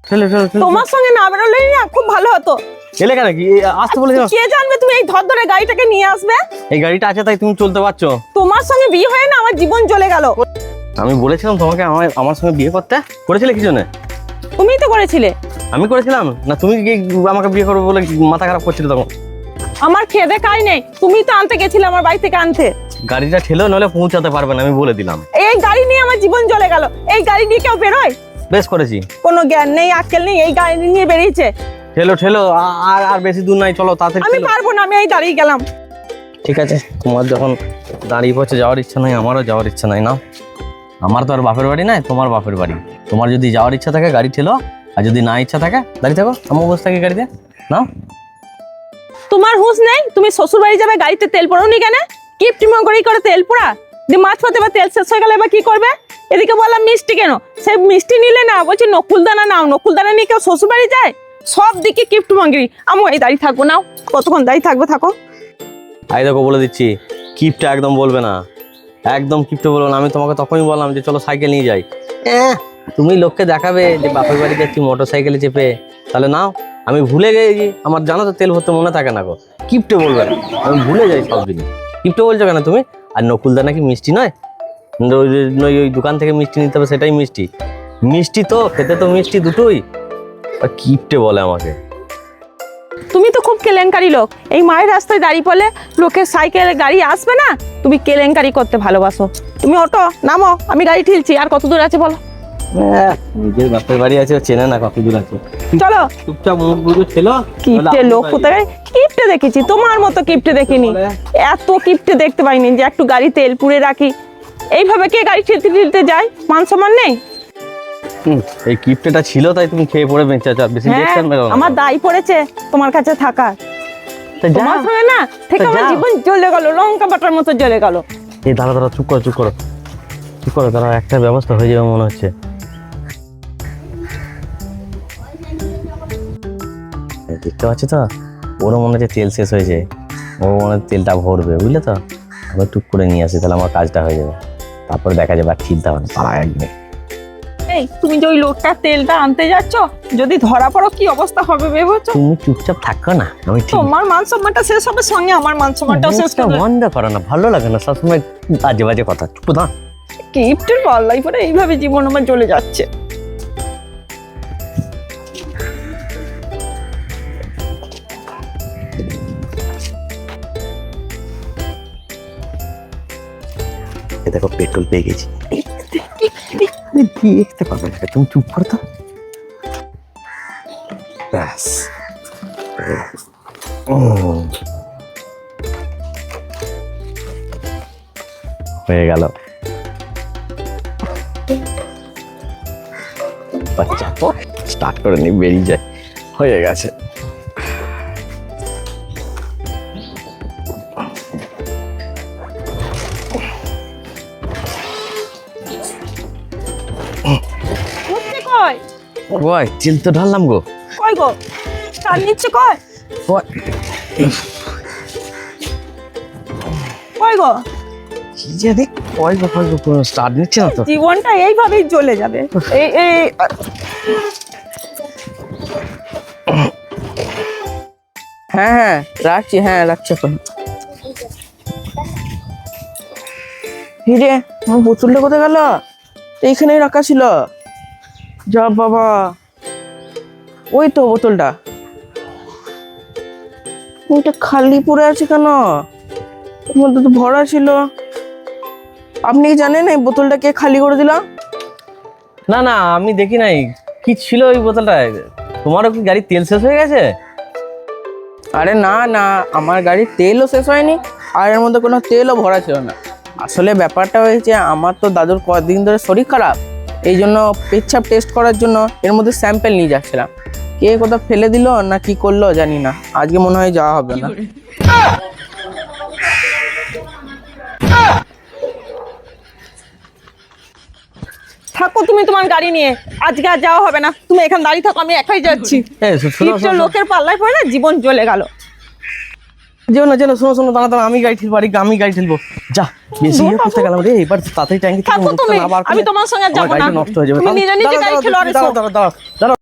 ঠেলে তোমার সঙ্গে না বেরোলেই না খুব ভালো হতো। এলে কেন কি আসতে বলে কে জানবে তুমি এই ধর ধরে গাড়িটাকে নিয়ে আসবে? এই গাড়িটা আছে তাই তুমি চলতে পারছো। তোমার সঙ্গে বিয়ে হয়ে না আমার জীবন চলে গেল। আমি বলেছিলাম তোমাকে আমার সঙ্গে বিয়ে করতে, করেছিলে কি জন্য? তুমিই তো করেছিলে। আমি করেছিলাম না, তুমি কি আমাকে বিয়ে করবে বলে মাথা খারাপ করছিলে তখন? আমার খেদে কাই নেই, তুমি তো আনতে গেছিলে আমার বাড়ি থেকে আনতে। গাড়িটা ঠেলো নইলে পৌঁছাতে পারবে না, আমি বলে দিলাম। এই গাড়ি নিয়ে আমার জীবন চলে গেল। এই গাড়ি নিয়ে কেউ বেরোয়? বেশ করেছি। কোনো জ্ঞান নেই আক্কেল নেই, এই গাড়ি নিয়ে বেরিয়েছে। ঠেলো আর বেশি দূর নাই, চলো তাড়াতাড়ি। আমি পারবো না, আমি এই দাঁড়িয়ে গেলাম। ঠিক আছে, তোমার যখন দাঁড়িয়ে পড়ছে যাওয়ার ইচ্ছা নাই, আমারও যাওয়ার ইচ্ছা নাই। না, আমার তো আর বাপের বাড়ি নাই, তোমার বাপের বাড়ি। তোমার যদি যাওয়ার ইচ্ছা থাকে গাড়ি ঠেলো, আর যদি না ইচ্ছা থাকে দাঁড়িয়ে থাকো। আমি বসে থাকি গাড়িতে। না, তোমার হুঁশ নেই? তুমি শ্বশুর বাড়ি যাবে, গাড়িতে তেল পড়োনি কেন? কিপটি মঙ্গরি করে তেল পোড়া দিয়ে মাছ পাতে বা তেল শেষ হয়ে গেলে এবার কি করবে? এদিকে বললাম মিষ্টি কেন, সে মিষ্টি নিলে না, বলছি নকুলদানা নাও। নকুলদানা নিয়ে কেউ শ্বশুর বাড়ি যায়? সব দিকে কিপটি মঙ্গরি। আমি এই দাঁড়িয়ে থাকবো, নাও কতক্ষণ দাঁড়িয়ে থাকবে থাকো। আই দেখো বলে দিচ্ছি, কিপটা একদম বলবে না, একদম কিপটা বলবে না। আমি তোমাকে তখনই বললাম যে চলো সাইকেল নিয়ে যাই। তুমি লোককে দেখাবে যে বাপের বাড়ি যাচ্ছি মোটর সাইকেলে চেপে, তাহলে নাও। আমি ভুলে গেছি, আমার জানো তো তেল ভরতে মনে থাকে না গো। কিপটে বলবে না, আমি ভুলে যাই সব দিন। কিপটে বলছো কেন তুমি? আর নকুলদানা কি মিষ্টি নয়? ওই দোকান থেকে মিষ্টি নিতে হবে, সেটাই মিষ্টি। মিষ্টি তো খেতে তো মিষ্টি দুটোই। আর কিপটে বলে আমাকে। তুমি তো খুব কেলেঙ্কারি লোক। এই মায়ের রাস্তায় দাঁড়িয়ে পড়লে লোকের সাইকেল গাড়ি আসবে না? তুমি কেলেঙ্কারি করতে ভালোবাসো। তুমি ওটো নামো, আমি গাড়ি ঠিলছি। আর কত দূর আছে বলো? নিজের বাপের বাড়ি আছে, চেনে না কত দূর আছে। চলো। চুপচাপ মুখ বুঝে ছিল। কিপটে লোক কোথায়? কিপটে দেখেছি, তোমার মতো কিপটে দেখিনি। এত কিপটে দেখতে পাইনি যে একটু গাড়ি তেল পুড়ে রাখি। এইভাবে কে গাড়ি ঠেলতে ঠেলতে যায়? মান সম্মান নেই। এই কিপটেটা ছিল তাই তুমি খেয়ে পড়ে বেঁচে আছো। বেশি দেখছেন আমার দায় পড়েছে তোমার কাছে থাকা। তোমার সঙ্গে না থেকে আমার জীবন জ্বলে গেল, লঙ্কা বাটার মতো জ্বলে গেল। এই দাঁড়া চুপ করো দাঁড়া, একটা ব্যবস্থা হয়ে যাবে মনে হচ্ছে। দেখতে পাচ্ছ তো, ওরও মনে হচ্ছে তেল শেষ হয়েছে। ও মনে হচ্ছে তেলটা ভরবে, বুঝলে তো। আমি টুক করে নিয়ে আসি, তাহলে আমার কাজটা হয়ে যাবে। তারপরে দেখা যাবে আর ঠিলতে হবে না, পাড়ায় একদিন। এই তুমি যে ওই লোকটা তেলটা আনতে যাচ্ছ, যদি ধরা পড়ো কি অবস্থা হবে ভেবেছো? তুমি চুপচাপ থাকো না, আমি ঠিক। তোমার মান সম্মানটা শেষ হবে, সঙ্গে আমার মান সম্মানটাও শেষ হবে। বন্ধ করো না, ভালো লাগে না সবসময় বাজে বাজে কথা। চুপ না। কিপটের পাল্লাই পরে এইভাবে জীবন আমার চলে যাচ্ছে। দেখো পেট্রোল পেয়ে গেছি। দেখতে পাবে না, তুমি চুপ করো তো। ব্যাস, হয়ে গেল। বাচ্চা স্টার্ট করে নি, বেরিয়ে যায়। হয়ে গেছে। কই তেল তো ঢাললাম গো। কই গো স্টার্ট নিচ্ছে? কই গো কি জানি, কই গো স্টার্ট নিচ্ছে না তো। জীবনটা এইভাবেই চলে যাবে। হ্যাঁ রাখছি, রাখছি এখন। হিরে আমার বোতলটা কোথায় গেল? এইখানেই রাখা ছিল। যা বাবা, ওই তো বোতলটা। ওইটা খালি পড়ে আছে কেন? ওর মধ্যে তো ভরা ছিল। আপনি কি জানেন এই বোতলটা কে খালি করে দিল? না আমি দেখি নাই কি ছিল ওই বোতলটায়। তোমারও কি গাড়ির তেল শেষ হয়ে গেছে? আরে না, আমার গাড়ির তেলও শেষ হয়নি, আর এর মধ্যে কোনো তেলও ভরা ছিল না। আসলে ব্যাপারটা হয়েছে, আমার তো দাদুর কদিন ধরে শরীর খারাপ, এই জন্য পেচ্ছাপ টেস্ট করার জন্য এর মধ্যে স্যাম্পেল নিয়ে যাচ্ছিলাম। কে কোথাও ফেলে দিল না কি করলো জানি না, আজকে মনে হয় যাওয়া হবে না। থাকো তুমি তোমার গাড়ি নিয়ে, আজকে আর যাওয়া হবে না। তুমি এখানে দাঁড়িয়ে থাকো, আমি একাই যাচ্ছি। কিপটে লোকের পাল্লায় পড়ে না জীবন চলে গেল। যেন শোনো দাঁড়া, আমি গাড়ি ঠেলবো। যা বেশি করতে গেলাম রে, এবার তাড়াতাড়ি ট্যাঙ্কি থাকো তুমি, আমি তোমার সঙ্গে যাবো না। নষ্ট হয়ে যাবে। তুমি নিজে গাড়ি ঠেলো। দাঁড়াও।